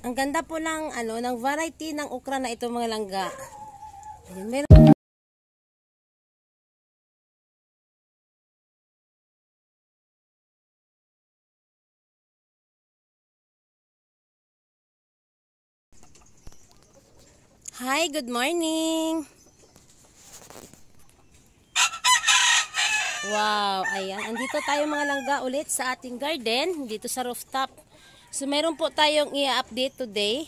Ang ganda po lang ng variety ng okra na ito mga langga. Ayan, meron. Hi, good morning. Wow, ayan. Andito tayo mga langga ulit sa ating garden, dito sa rooftop. So, meron po tayong i-update today.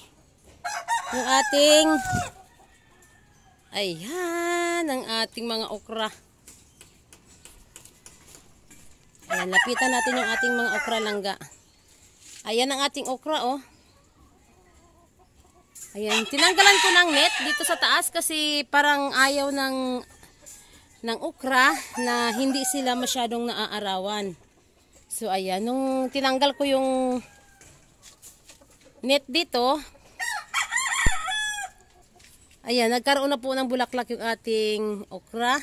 Yung ating, ayan, ang ating mga okra. Ayan, lapitan natin yung ating mga okra langga. Ayan ang ating okra, oh. Ayan, tinanggalan ko ng net dito sa taas kasi parang ayaw ng okra na hindi sila masyadong naaarawan. So, ayan, nung tinanggal ko yung net dito, ayan, nagkaroon na po ng bulaklak yung ating okra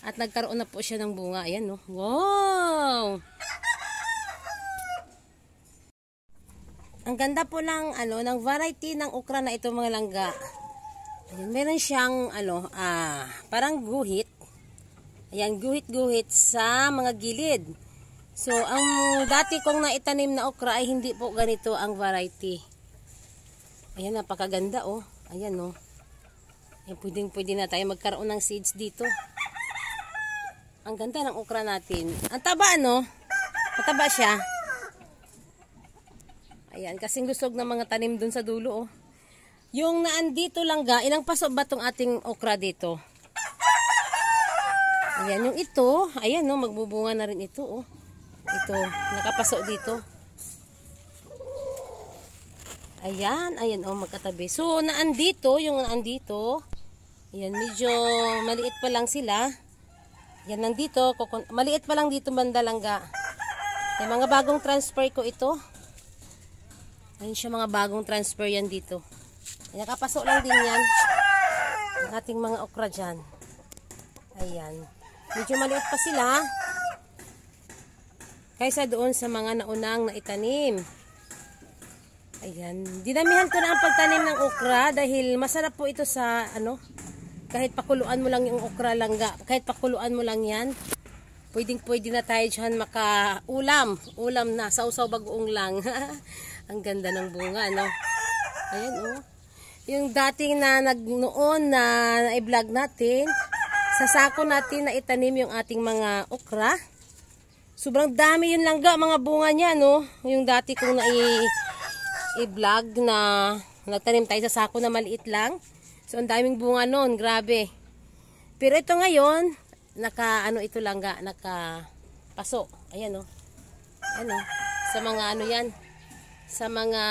at nagkaroon na po siya ng bunga. Ayan, no? Wow! Ang ganda po lang ng variety ng okra na ito mga langga. Ayan, meron siyang parang guhit. Ayan, guhit-guhit sa mga gilid. So, ang dati kong naitanim na okra ay hindi po ganito ang variety. Ayan, napakaganda, oh. Ayan, oh. Ayan, pwede na tayo magkaroon ng seeds dito. Ang ganda ng okra natin. Ang taba, no? Mataba siya. Ayan, kasing lusog ng mga tanim dun sa dulo, oh. Yung naandito langga, ilang paso ba tong ating okra dito? Ayan, yung ito, ayan, no, magbubunga na rin ito, oh. Ito, nakapasok dito. Ayan, ayan, oh, magkatabi. So, naandito, yung naandito, ayan, medyo maliit pa lang sila. Ayan, nandito, maliit pa lang dito banda langga. Yung mga bagong transfer ko ito. Ayan siya, mga bagong transfer yan dito. Ayan, nakapasok lang din yan. Ang ating mga okra dyan. Ayan. Medyo maliit pa sila kaysa doon sa mga naunang naitanim. Ayan. Dinamihan ko na ang pagtanim ng okra dahil masarap po ito sa kahit pakuluan mo lang yung okra langga. Kahit pakuluan mo lang yan. Pwede na tayo dyan maka-ulam. Ulam na. Sausaw bagoong lang. Ang ganda ng bunga, no? Ayan, oh. Yung dating noon na i-vlog natin, sa sako natin na itanim yung ating mga okra. Sobrang dami yun langga, mga bunga niya, no? Yung dati kong i-vlog na nagtanim tayo sa sako na maliit lang. So, ang daming bunga nun, grabe. Pero ito ngayon, ito langga, nakapaso. Ayan, no? Ano? Sa mga yan, sa mga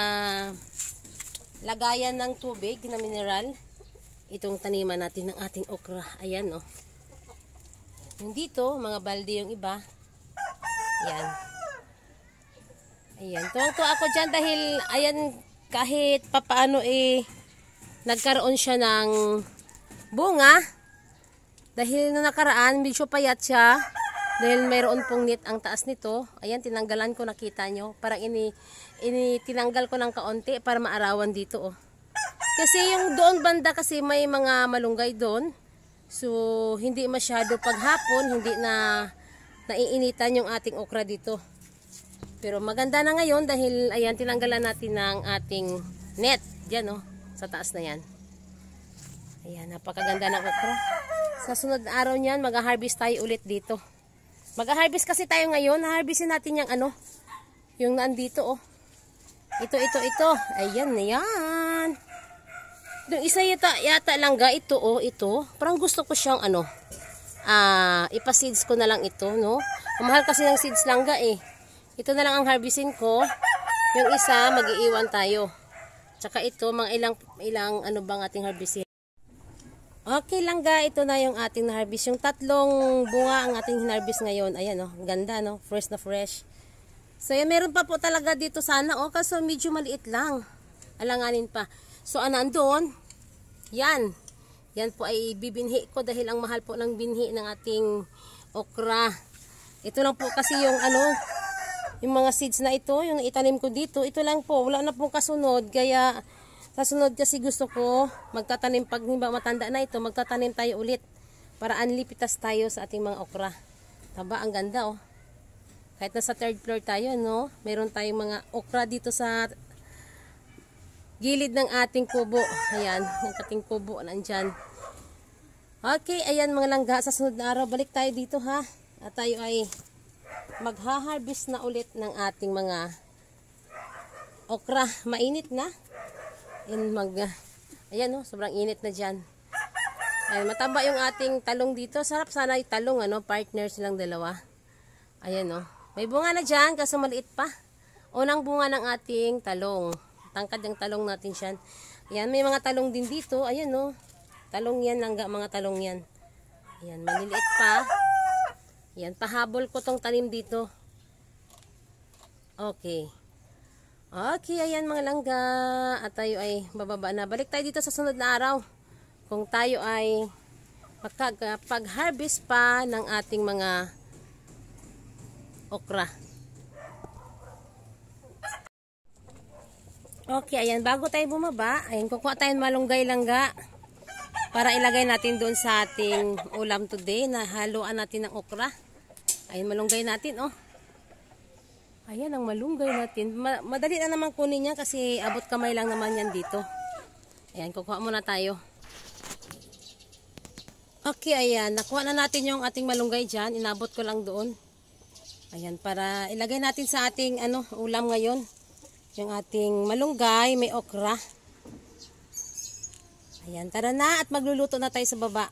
lagayan ng tubig na mineral. Itong taniman natin ng ating okra. Ayan, no. Yung dito, mga balde yung iba. Ayan. Ayan. Tuwang-tuwa ako dyan dahil, ayan, kahit papaano nagkaroon siya ng bunga. Dahil nung nakaraan, medyo payat siya. Dahil mayroon pong net ang taas nito. Ayan, tinanggalan ko, nakita nyo. Parang tinanggal ko ng kaunti para maarawan dito, oh. Kasi yung doon banda kasi may mga malunggay doon. So, hindi masyado paghapon, hindi na naiinitan yung ating okra dito. Pero maganda na ngayon dahil, ayan, tinanggalan natin ng ating net. Diyan, oh, sa taas na yan. Ayan, napakaganda ng okra. Sa sunod na araw niyan, mag-harvest tayo ulit dito. Mag-harvest kasi tayo ngayon. Harvestin natin yung yung naandito, oh. Ito. Ayan, ayan. Yung isa yata langga, ito, oh, ito. Parang gusto ko siyang, ipa-seeds ko na lang ito, no? Mahal kasi ng seeds langga, eh. Ito na lang ang harvestin ko. Yung isa, mag-iiwan tayo. Tsaka ito, mga ilang bang ating harvestin. Okay langga, ito na yung ating na-harvest. Yung 3 bunga ang ating harvest ngayon. Ayan, oh, ganda, no? Fresh na fresh. So, yan, meron pa po talaga dito sana, oh, kaso medyo maliit lang. Alanganin pa. So, nandun, yan. Yan po ay bibinhi ko dahil ang mahal po ng binhi ng ating okra. Ito lang po kasi yung yung mga seeds na ito, yung itanim ko dito, ito lang po, wala na pong kasunod. Kaya sa sunod kasi gusto ko magtatanim, pag matanda na ito, magtatanim tayo ulit para anlipitas tayo sa ating mga okra. Taba, ang ganda oh. Kahit nasa third floor tayo, no? Meron tayong mga okra dito sa gilid ng ating kubo. Ayan, yung ating kubo nandyan. Okay, ayan mga langga, sa sunod na araw balik tayo dito ha. At tayo ay magha-harvest na ulit ng ating mga okra. Mainit na. Ayan oh, sobrang init na dyan. Ayan, mataba yung ating talong dito. Sarap sana yung talong, ano, partner silang dalawa. Ayan oh. May bunga na dyan, kaso maliit pa. Unang bunga ng ating talong. Tangkad yung talong natin siyan. Ayan, may mga talong din dito. Ayan oh. Talong yan, langga mga talong yan. Ayan, maliliit pa. Ayan, pahabol ko tong tanim dito. Okay. Okay, ayan mga langga. At tayo ay bababa na. Balik tayo dito sa sunod na araw. Kung tayo ay pag-harvest pa ng ating mga okra. Okay, ayan. Bago tayo bumaba, ayan, kukuha tayo malunggay langga. Para ilagay natin doon sa ating ulam today na haluan natin ng okra. Ayan, malunggay natin, oh. Ayan ang malunggay natin. Madali na naman kunin niya kasi abot kamay lang naman yan dito. Ayan, kukuha muna tayo. Okay, ayan. Nakuha na natin yung ating malunggay dyan. Inabot ko lang doon. Ayan, para ilagay natin sa ating ulam ngayon. Yung ating malunggay, may okra. Ayan, tara na at magluluto na tayo sa baba.